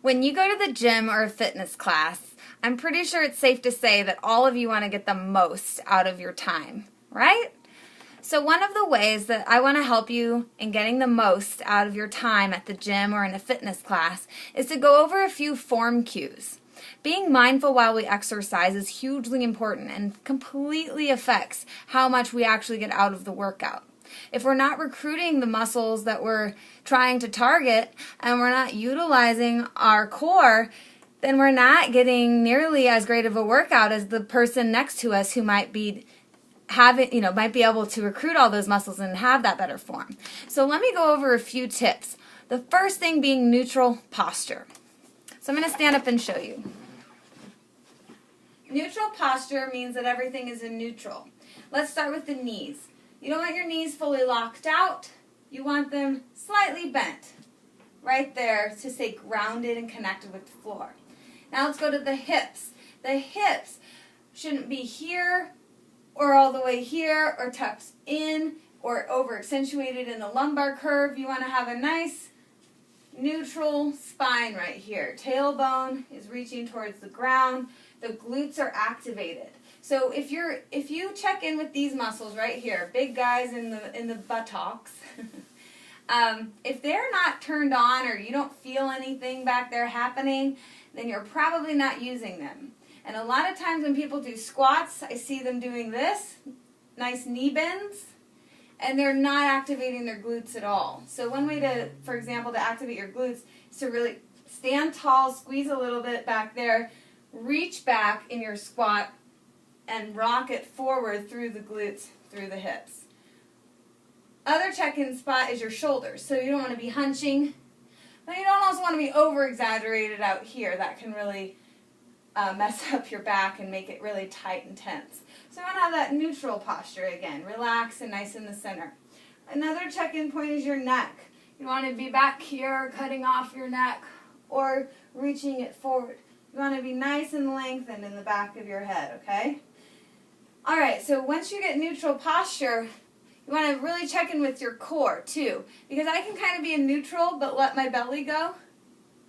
When you go to the gym or a fitness class, I'm pretty sure it's safe to say that all of you want to get the most out of your time, right? So one of the ways that I want to help you in getting the most out of your time at the gym or in a fitness class is to go over a few form cues. Being mindful while we exercise is hugely important and completely affects how much we actually get out of the workout. If we're not recruiting the muscles that we're trying to target and we're not utilizing our core, then we're not getting nearly as great of a workout as the person next to us who might be able to recruit all those muscles and have that better form. So let me go over a few tips. The first thing being neutral posture. So I'm going to stand up and show you. Neutral posture means that everything is in neutral. Let's start with the knees. You don't want your knees fully locked out. You want them slightly bent right there to stay grounded and connected with the floor. Now let's go to the hips. The hips shouldn't be here or all the way here or tucked in or over accentuated in the lumbar curve. You want to have a nice neutral spine right here. Tailbone is reaching towards the ground. The glutes are activated. So if you check in with these muscles right here, big guys in the buttocks, if they're not turned on or you don't feel anything back there happening, then you're probably not using them. And a lot of times when people do squats, I see them doing this, nice knee bends, and they're not activating their glutes at all. So one way to, for example, to activate your glutes is to really stand tall, squeeze a little bit back there, reach back in your squat, and rock it forward through the glutes, through the hips. Other check-in spot is your shoulders. So you don't want to be hunching, but you don't also want to be over-exaggerated out here. That can really mess up your back and make it really tight and tense. So you want to have that neutral posture again. Relax and nice in the center. Another check-in point is your neck. You want to be back here, cutting off your neck, or reaching it forward. You want to be nice and lengthened in the back of your head, okay? All right, so once you get neutral posture, you want to really check in with your core too, because I can kind of be in neutral but let my belly go.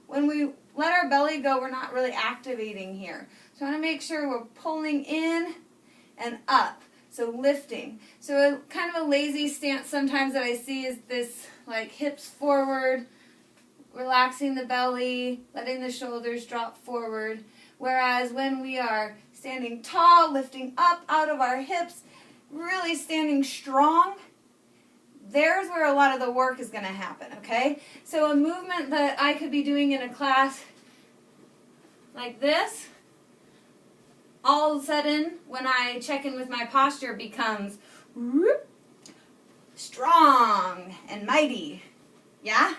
When we let our belly go, we're not really activating here. So I want to make sure we're pulling in and up, so lifting. So kind of a lazy stance sometimes that I see is this, like hips forward, relaxing the belly, letting the shoulders drop forward. Whereas when we are standing tall, lifting up out of our hips, really standing strong, there's where a lot of the work is going to happen, okay? So a movement that I could be doing in a class like this, all of a sudden, when I check in with my posture, becomes whoop, strong and mighty, yeah?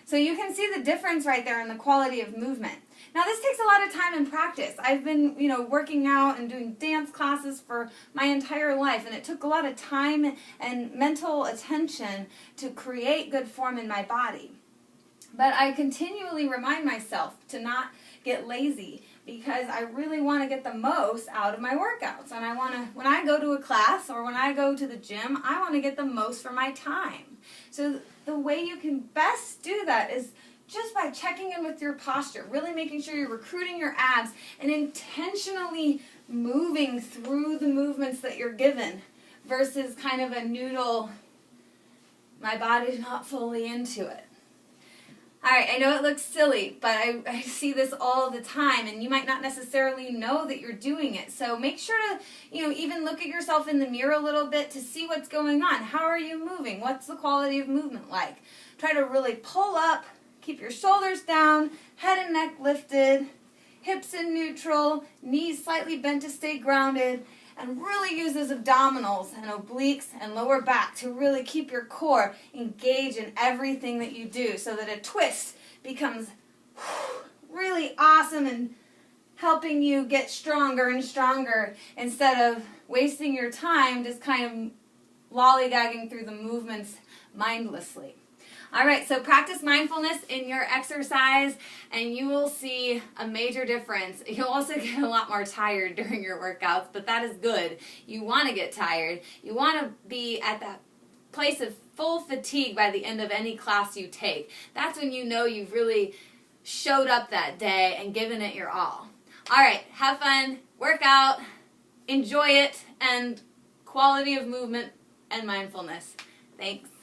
So you can see the difference right there in the quality of movement. Now this takes a lot of time and practice. I've been, working out and doing dance classes for my entire life, and it took a lot of time and mental attention to create good form in my body. But I continually remind myself to not get lazy because I really want to get the most out of my workouts. And when I go to a class or when I go to the gym, I want to get the most for my time. So the way you can best do that is just by checking in with your posture, really making sure you're recruiting your abs and intentionally moving through the movements that you're given versus kind of a noodle, my body's not fully into it. All right, I know it looks silly, but I see this all the time, and you might not necessarily know that you're doing it. So make sure to, even look at yourself in the mirror a little bit to see what's going on. How are you moving? What's the quality of movement like? Try to really pull up, keep your shoulders down, head and neck lifted, hips in neutral, knees slightly bent to stay grounded, and really use those abdominals and obliques and lower back to really keep your core engaged in everything that you do so that a twist becomes really awesome and helping you get stronger and stronger instead of wasting your time just kind of lollygagging through the movements mindlessly. All right, so practice mindfulness in your exercise and you will see a major difference. You'll also get a lot more tired during your workouts, but that is good. You want to get tired. You want to be at that place of full fatigue by the end of any class you take. That's when you know you've really showed up that day and given it your all. All right, have fun, work out, enjoy it, and quality of movement and mindfulness. Thanks.